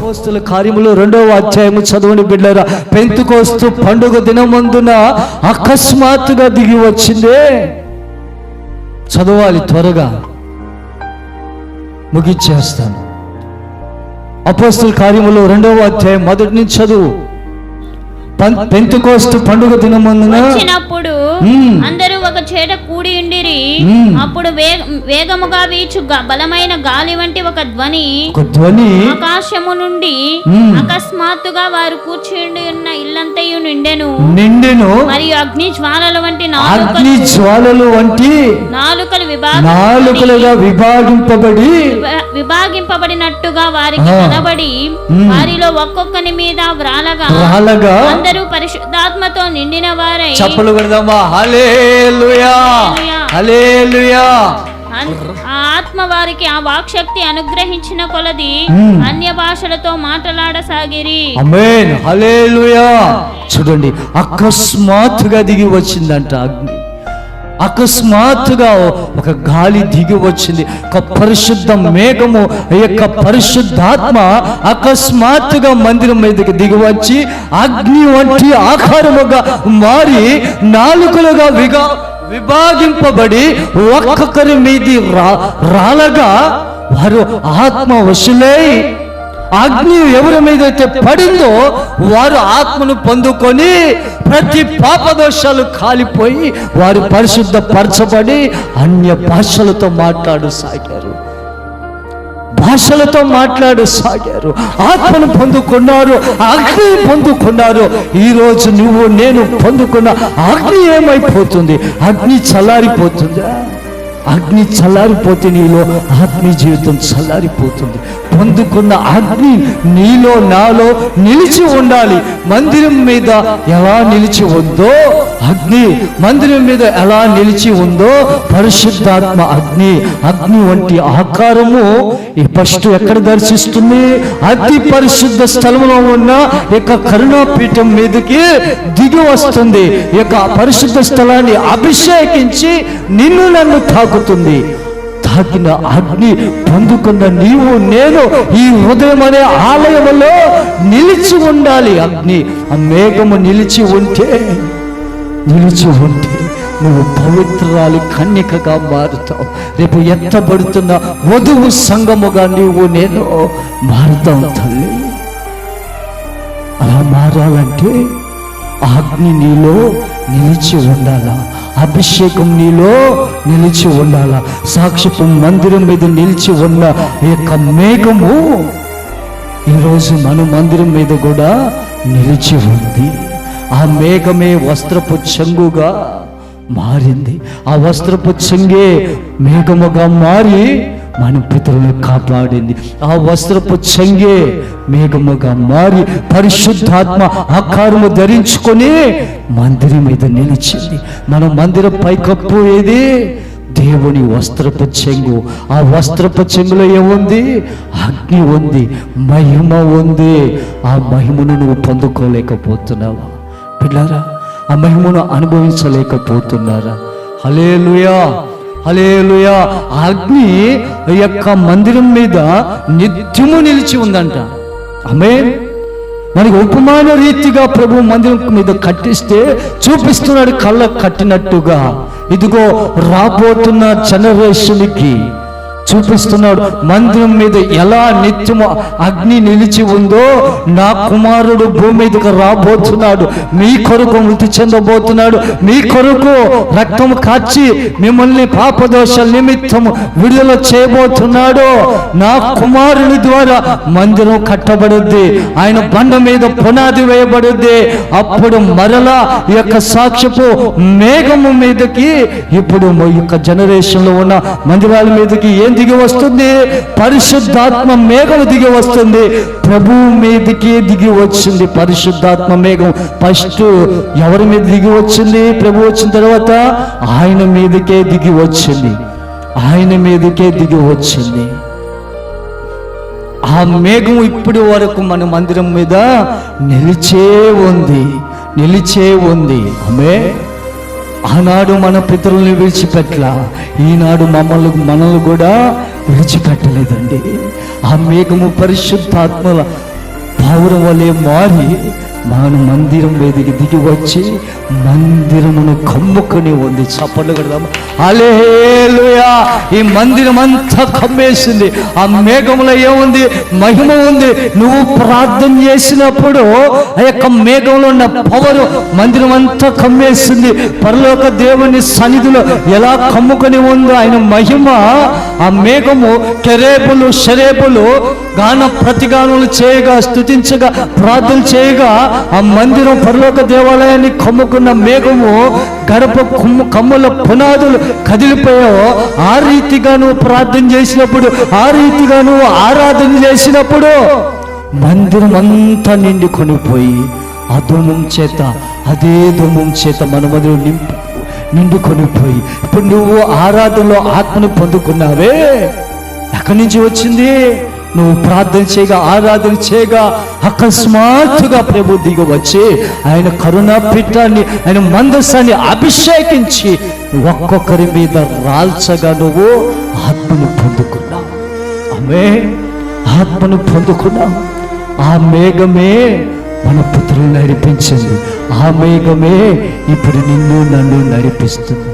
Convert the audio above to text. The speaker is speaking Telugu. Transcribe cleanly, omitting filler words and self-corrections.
అపోస్తలుల కార్యములు 2వ అధ్యాయము చదవని బిడ్డలారా, పెంతెకోస్తు పండుగ దినమందున అకస్మాత్తుగా దిగి వచ్చిందే. చదవాలి, త్వరగా ముగిచ్చేస్తాను. అపోస్తలుల కార్యములు 2వ అధ్యాయం మొదటి నుంచి చదువు. పెంతెకోస్తు పండుగ దినమందున వచ్చినప్పుడు అందరూ ఒక చేట కూడి ఉండిరి. అప్పుడు వేగముగా వీచు బలమైన గాలి వంటి ఒక ధ్వని ఆకాశము నుండి అకస్మాత్తుగా వారు కూర్చుండి ఉన్న ఇల్లంతయు నిండెను. మరియు అగ్ని జ్వాలల వంటి నాలుకలుగా విభాగింపబడినట్టుగా వారికి కనబడి వారిలో ఒక్కొక్కని మీద వ్రాలగా అందరూ పరిశుద్ధాత్మతో నిండిన వారై చప్పలు కొడదామా, హల్లెలూయా హల్లెలూయా. ఆ ఆత్మ వారికి ఆ వాక్శక్తి అనుగ్రహించిన కొలది అన్య భాషలతో మాట్లాడసాగిరి. ఆమేన్, హల్లెలూయా. చూడండి, అకస్మాత్తుగా దిగి వచ్చిందంట అగ్ని. అకస్మాత్తుగా ఒక గాలి దిగి వచ్చింది. ఒక పరిశుద్ధ మేఘము, ఈ యొక్క పరిశుద్ధాత్మ అకస్మాత్తుగా మందిరం మీదకి దిగి వచ్చి అగ్ని వంటి ఆకారముగా మారి నాలుకలుగా విభాగింపబడి ఒక్కొక్కరి మీది రాలగా వారు ఆత్మ వశులై అగ్ని ఎవరి మీద అయితే పడిందో వారు ఆత్మను పొందుకొని ప్రతి పాపదోషాలు కాలిపోయి వారు పరిశుద్ధ పరచబడి అన్య భాషలతో మాట్లాడసాగారు. ఆత్మను పొందుకున్నారు, అగ్ని పొందుకున్నారు. ఈరోజు నువ్వు నేను పొందుకున్న అగ్ని ఏమైపోతుంది? అగ్ని చల్లారిపోతుందా? అగ్ని చల్లారిపోతే నీలో ఆత్మీయ జీవితం చల్లారిపోతుంది. పొందుకున్న అగ్ని నీలో నాలో నిలిచి ఉండాలి. మందిరం మీద ఎలా నిలిచి ఉందో అగ్ని, మందిరం మీద ఎలా నిలిచి ఉందో పరిశుద్ధాత్మ అగ్ని వంటి ఆకారము ఈ ఫస్ట్ ఎక్కడ దర్శిస్తుంది? అతి పరిశుద్ధ స్థలంలో ఉన్న యొక్క కరుణాపీఠం మీదకి దిగి వస్తుంది. ఈ యొక్క పరిశుద్ధ స్థలాన్ని అభిషేకించి నిన్ను నన్ను తాకుతుంది. తాకిన అగ్ని పొందుకున్న నీవు నేను ఈ హృదయం అనే ఆలయంలో నిలిచి ఉండాలి. అగ్ని, ఆ మేఘము నిలిచి ఉంటే నువ్వు పవిత్రాలు కన్యకగా మారుతావు. రేపు ఎత్తబడుతున్న వధువు సంఘముగా నీవు నేను మారుతాం తల్లి. అలా మారాలంటే అగ్ని నీలో నిలిచి ఉండాలా, అభిషేకం నీలో నిలిచి ఉండాలా. సాక్షిపు మందిరం మీద నిలిచి ఉన్న ఈ యొక్క మేఘము ఈరోజు మన మందిరం మీద కూడా నిలిచి ఉంది. ఆ మేఘమే వస్త్రపు చెంగుగా మారింది. ఆ వస్త్రపు చెంగే మేఘముగా మారి మన పితరులను కాపాడింది. ఆ వస్త్రపు చెంగే మేఘముగా మారి పరిశుద్ధాత్మ ఆకారము ధరించుకొని మందిరం మీద నిలిచింది. మన మందిర పైకప్పు ఏది? దేవుని వస్త్రపు చెంగు. ఆ వస్త్రపు చెంగులో ఏముంది? అగ్ని ఉంది, మహిమ ఉంది. ఆ మహిమను నువ్వు పొందుకోలేకపోతున్నావా పిల్లారా? ఆ మహిమను అనుభవించలేకపోతున్నారా? హల్లెలూయా హల్లెలూయా. అగ్ని యొక్క మందిరం మీద నిత్యము నిలిచి ఉందంట. ఆమేన్. మనకి ఉపమాన రీతిగా ప్రభు మందిరం మీద కట్టిస్తే చూపిస్తున్నాడు, కళ్ళ కట్టినట్టుగా. ఇదిగో రాబోతున్న జనరేషన్కి చూపిస్తున్నాడు. మందిరం మీద ఎలా నిత్యము అగ్ని నిలిచి ఉందో నా కుమారుడు భూమి మీదకి రాబోతున్నాడు. మీ కొరకు మృతి చెందబోతున్నాడు. మీ కొరకు రక్తం కాచి మిమ్మల్ని పాపదోషాల నిమిత్తము విడుదల చేయబోతున్నాడు. నా కుమారుని ద్వారా మందిరం కట్టబడుద్ది. ఆయన బండ మీద పునాది వేయబడుద్ది. అప్పుడు మరలా ఈ యొక్క సాక్ష్యపు మేఘము మీదకి ఇప్పుడు ఈ యొక్క జనరేషన్ లో ఉన్న మందిరాల మీదకి ఏం దిగి వస్తుంది? పరిశుద్ధాత్మ మేఘం దిగి వస్తుంది. ప్రభు మీదకి దిగి వచ్చింది పరిశుద్ధాత్మ మేఘం. ఫస్ట్ ఎవరి మీద దిగి వచ్చింది? ప్రభు వచ్చిన తర్వాత ఆయన మీదకే దిగి వచ్చింది. ఆ మేఘం ఇప్పటి వరకు మన మందిరం మీద నిలిచే ఉంది. ఆమె ఆనాడు మన పితరుల్ని విడిచిపెట్టలా, ఈనాడు మనల్ని కూడా విడిచిపెట్టలేదండి. ఆ మేఘము పరిశుద్ధాత్మల పావురం వలె మారి మన మందిరం మీదకి దిగి వచ్చి మందిరమును కమ్ముకొని ఉంది. చప్పట్లు కొడదాము. హల్లెలూయా. ఈ మందిరం అంతా కమ్మేసింది. ఆ మేఘంలో ఏముంది? మహిమ ఉంది. నువ్వు ప్రార్థన చేసినప్పుడు ఆ యొక్క మేఘంలో ఉన్న పవరు మందిరం అంతా కమ్మేసింది. పరలోక దేవుని సన్నిధిలో ఎలా కమ్ముకొని ఉందో ఆయన మహిమ, ఆ మేఘము కెరేబులు షరేబులు గాన ప్రతిగానములు చేయగా, స్తుతించగా, ప్రార్థన చేయగా ఆ మందిరం పరలోక దేవాలయాన్ని కమ్ముకున్న మేఘము గడప కమ్ముల పునాదులు కదిలిపోయావో ఆ రీతిగా నువ్వు ప్రార్థన చేసినప్పుడు, ఆ రీతిగా నువ్వు ఆరాధన చేసినప్పుడు మందిరం అంతా నిండుకొనిపోయి ఆ ధూమం చేత, అదే ధూమం చేత మన మధ్యలో నిండుకొనిపోయి ఇప్పుడు నువ్వు ఆరాధనలో ఆత్మను పొందుకున్నావే. ఎక్కడి నుంచి వచ్చింది? నువ్వు ప్రార్థన చేయగా, ఆరాధన చేయగా అకస్మాత్తుగా ప్రభు దిగి వచ్చి ఆయన కరుణా పీఠాన్ని, ఆయన మందసాన్ని అభిషేకించి ఒక్కొక్కరి మీద రాల్చగా నువ్వు ఆత్మను పొందుకున్నావు. ఆత్మను పొందుకున్నావు. ఆ మేఘమే మన పుత్రులను నడిపించింది. ఆ మేఘమే ఇప్పుడు నిన్ను నన్ను నడిపిస్తుంది.